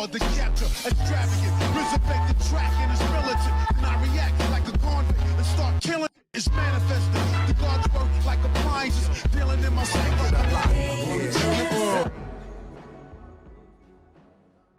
hard to capture, extravagant, resurrect the track and it's militant. And I react like a convict and start killing. It's manifesting. The gods work like appliances, dealing in my psyche.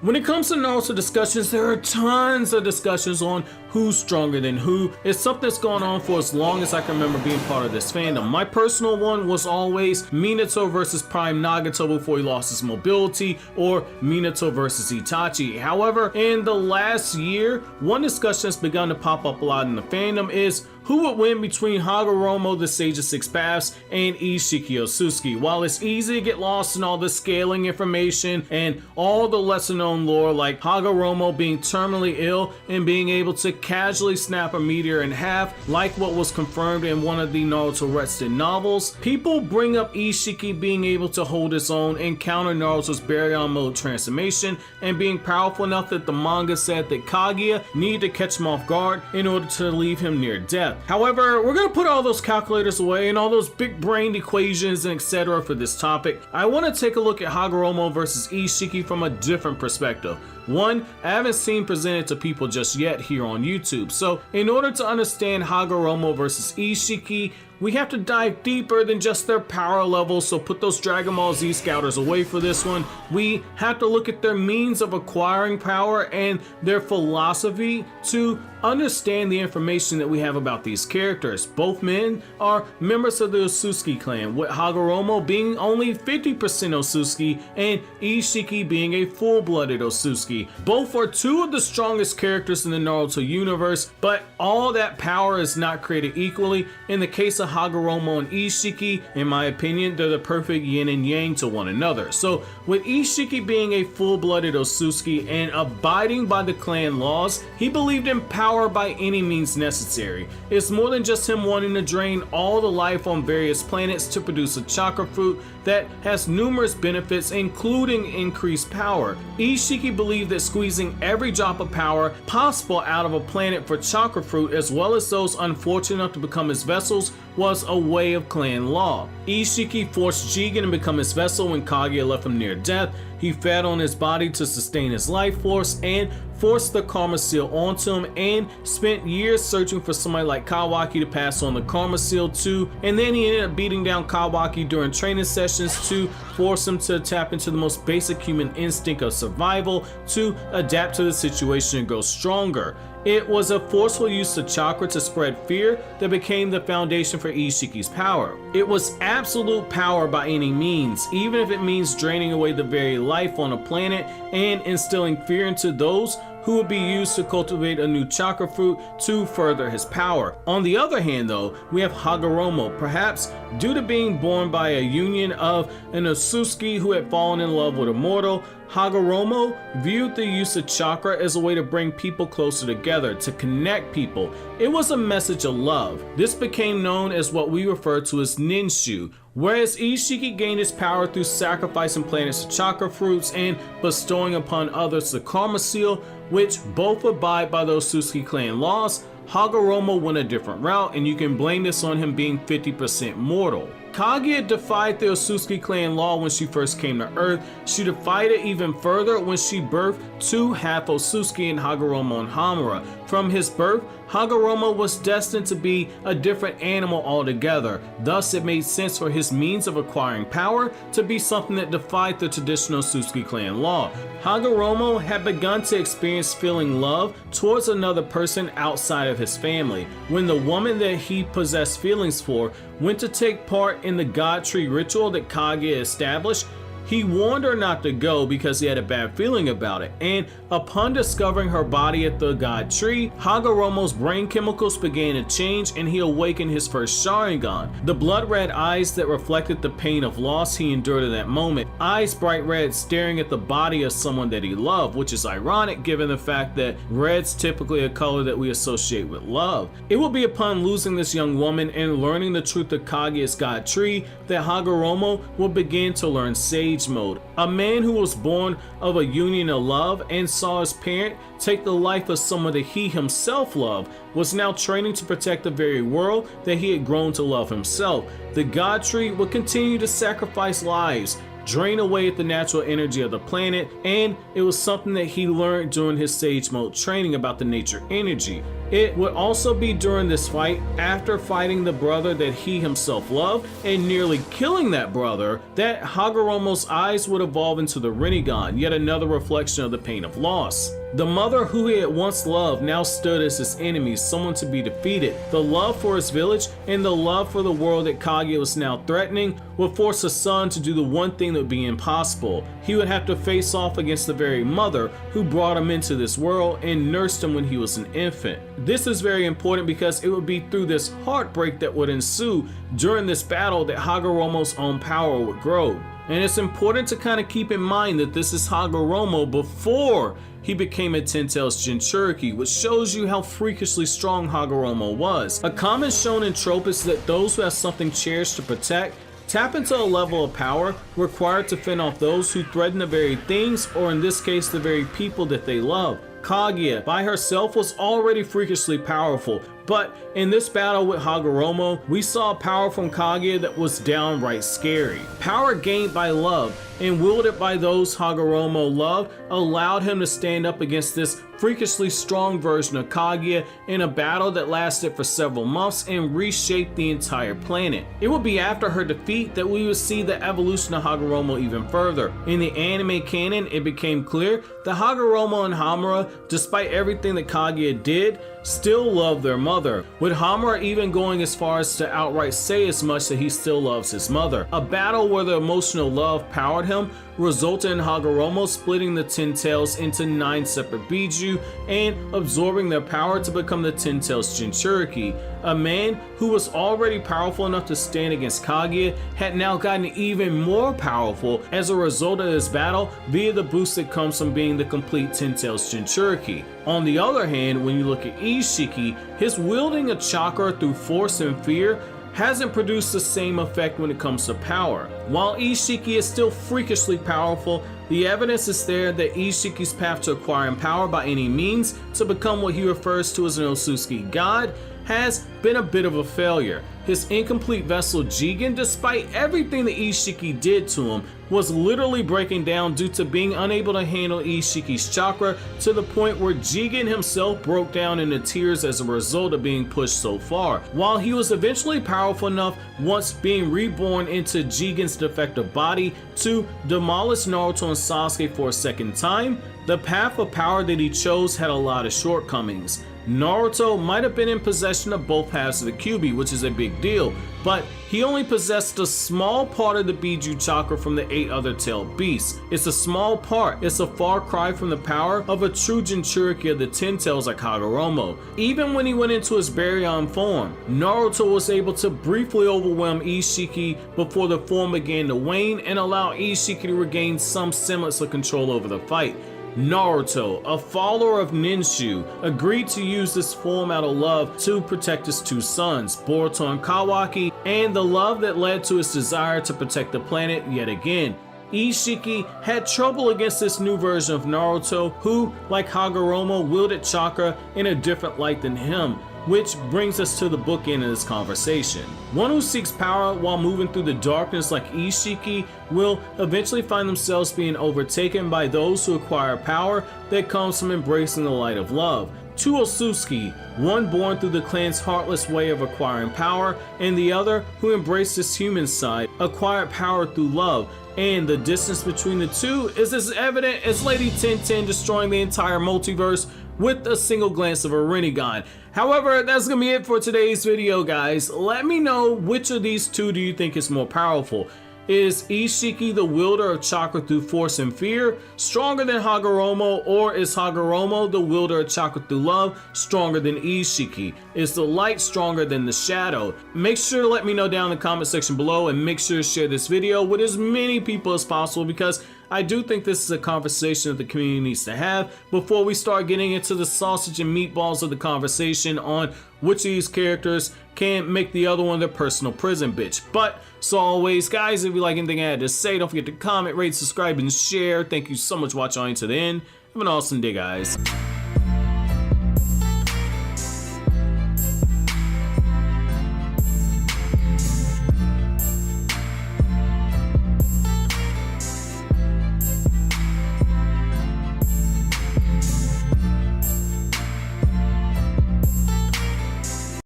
When it comes to Naruto discussions, there are tons of discussions on who's stronger than who. It's something that's gone on for as long as I can remember being part of this fandom. My personal one was always Minato versus Prime Nagato before he lost his mobility, or Minato versus Itachi. However, in the last year, one discussion that's begun to pop up a lot in the fandom is who would win between Hagoromo, the Sage of Six Paths, and Isshiki Otsutsuki. While it's easy to get lost in all the scaling information and all the lesser known lore like Hagoromo being terminally ill and being able to casually snap a meteor in half like what was confirmed in one of the Naruto Retsuden novels, people bring up Isshiki being able to hold his own and counter Naruto's Baryon mode transformation and being powerful enough that the manga said that Kaguya needed to catch him off guard in order to leave him near death. However, we're going to put all those calculators away and all those big brained equations and etc. for this topic. I want to take a look at Hagoromo versus Isshiki from a different perspective. One, I haven't seen presented to people just yet here on YouTube. So in order to understand Hagoromo versus Isshiki, we have to dive deeper than just their power levels, so put those Dragon Ball Z scouters away for this one. We have to look at their means of acquiring power and their philosophy to understand the information that we have about these characters. Both men are members of the Otsutsuki clan, with Hagoromo being only 50% Otsutsuki and Isshiki being a full-blooded Otsutsuki. Both are two of the strongest characters in the Naruto universe, but all that power is not created equally. In the case of Hagoromo and Isshiki, in my opinion, they're the perfect yin and yang to one another. So with Isshiki being a full-blooded Otsutsuki and abiding by the clan laws, he believed in power by any means necessary. It's more than just him wanting to drain all the life on various planets to produce a chakra fruit that has numerous benefits, including increased power. Isshiki believed that squeezing every drop of power possible out of a planet for chakra fruit, as well as those unfortunate enough to become his vessels, was a way of clan law. Isshiki forced Jigen to become his vessel when Kaguya left him near death. He fed on his body to sustain his life force and forced the karma seal onto him, and spent years searching for somebody like Kawaki to pass on the karma seal to, and then he ended up beating down Kawaki during training sessions to force him to tap into the most basic human instinct of survival to adapt to the situation and grow stronger. It was a forceful use of chakra to spread fear that became the foundation for Isshiki's power. It was absolute power by any means, even if it means draining away the very life on a planet and instilling fear into those who would be used to cultivate a new chakra fruit to further his power. On the other hand though, we have Hagoromo, perhaps due to being born by a union of an Otsutsuki who had fallen in love with a mortal. Hagoromo viewed the use of chakra as a way to bring people closer together, to connect people. It was a message of love. This became known as what we refer to as ninshu, whereas Isshiki gained his power through sacrificing planets to chakra fruits and bestowing upon others the karma seal, which both abide by those Otsutsuki clan laws. Hagoromo went a different route, and you can blame this on him being 50% mortal. Kaguya defied the Otsutsuki clan law when she first came to Earth. She defied it even further when she birthed two half Otsutsuki in Hagoromo and Hamura. From his birth, Hagoromo was destined to be a different animal altogether. Thus, it made sense for his means of acquiring power to be something that defied the traditional Otsutsuki clan law. Hagoromo had begun to experience feeling love towards another person outside of his family. When the woman that he possessed feelings for went to take part in the God Tree ritual that Kaguya established, he warned her not to go because he had a bad feeling about it, and upon discovering her body at the God Tree, Hagoromo's brain chemicals began to change and he awakened his first Sharingan. The blood red eyes that reflected the pain of loss he endured in that moment, eyes bright red staring at the body of someone that he loved, which is ironic given the fact that red's typically a color that we associate with love. It will be upon losing this young woman and learning the truth of Kaguya's God Tree that Hagoromo will begin to learn Sage mode. A man who was born of a union of love and saw his parent take the life of someone that he himself loved was now training to protect the very world that he had grown to love himself. The God Tree would continue to sacrifice lives, drain away at the natural energy of the planet, and it was something that he learned during his Sage Mode training about the nature energy. It would also be during this fight, after fighting the brother that he himself loved and nearly killing that brother, that Hagoromo's eyes would evolve into the Rinnegan, yet another reflection of the pain of loss. The mother who he had once loved now stood as his enemy, someone to be defeated. The love for his village and the love for the world that Kaguya was now threatening would force his son to do the one thing that would be impossible. He would have to face off against the very mother who brought him into this world and nursed him when he was an infant. This is very important because it would be through this heartbreak that would ensue during this battle that Hagoromo's own power would grow. And it's important to kind of keep in mind that this is Hagoromo before he became a 10 Tails Jinchuuriki, which shows you how freakishly strong Hagoromo was. A common shonen trope is that those who have something cherished to protect tap into a level of power required to fend off those who threaten the very things, or in this case, the very people that they love. Kaguya by herself was already freakishly powerful, but in this battle with Hagoromo, we saw power from Kaguya that was downright scary. Power gained by love and wielded by those Hagoromo loved allowed him to stand up against this freakishly strong version of Kaguya in a battle that lasted for several months and reshaped the entire planet. It would be after her defeat that we would see the evolution of Hagoromo even further. In the anime canon, it became clear that Hagoromo and Hamura, despite everything that Kaguya did, still love their mother, with Hamura even going as far as to outright say as much that he still loves his mother. A battle where the emotional love powered him resulted in Hagoromo splitting the 10 Tails into 9 separate Biju and absorbing their power to become the 10 Tails Jinchuuriki. A man who was already powerful enough to stand against Kaguya had now gotten even more powerful as a result of this battle via the boost that comes from being the complete 10 Tails Jinchuuriki. On the other hand, when you look at Isshiki, his wielding a chakra through force and fear hasn't produced the same effect when it comes to power. While Isshiki is still freakishly powerful, the evidence is there that Isshiki's path to acquiring power by any means to become what he refers to as an Otsutsuki god has been a bit of a failure. His incomplete vessel Jigen, despite everything that Isshiki did to him, was literally breaking down due to being unable to handle Isshiki's chakra, to the point where Jigen himself broke down into tears as a result of being pushed so far. While he was eventually powerful enough, once being reborn into Jigen's defective body, to demolish Naruto and Sasuke for a second time, the path of power that he chose had a lot of shortcomings. Naruto might have been in possession of both halves of the Kyuubi, which is a big deal, but he only possessed a small part of the Biju chakra from the 8 other tailed beasts. It's a small part. It's a far cry from the power of a true Jinchuuriki of the 10 Tails like Hagoromo. Even when he went into his Baryon form, Naruto was able to briefly overwhelm Isshiki before the form began to wane and allow Isshiki to regain some semblance of control over the fight. Naruto, a follower of Ninshu, agreed to use this form out of love to protect his 2 sons, Boruto and Kawaki, and the love that led to his desire to protect the planet yet again. Isshiki had trouble against this new version of Naruto, who, like Hagoromo, wielded chakra in a different light than him, which brings us to the bookend of this conversation. One who seeks power while moving through the darkness like Isshiki will eventually find themselves being overtaken by those who acquire power that comes from embracing the light of love. 2 Otsutsuki, one born through the clan's heartless way of acquiring power, and the other who embraced his human side, acquired power through love, and the distance between the two is as evident as Lady 1010 destroying the entire multiverse with a single glance of a Rinnegan. However, that's gonna be it for today's video, guys. Let me know which of these two do you think is more powerful. Is Isshiki, the wielder of chakra through force and fear, stronger than Hagoromo, or is Hagoromo, the wielder of chakra through love, stronger than Isshiki? Is the light stronger than the shadow? Make sure to let me know down in the comment section below, and make sure to share this video with as many people as possible, because I do think this is a conversation that the community needs to have before we start getting into the sausage and meatballs of the conversation on which of these characters can make the other one their personal prison bitch. But, so always, guys, if you like anything I had to say, don't forget to comment, rate, subscribe, and share. Thank you so much for watching all the way to the end. Have an awesome day, guys.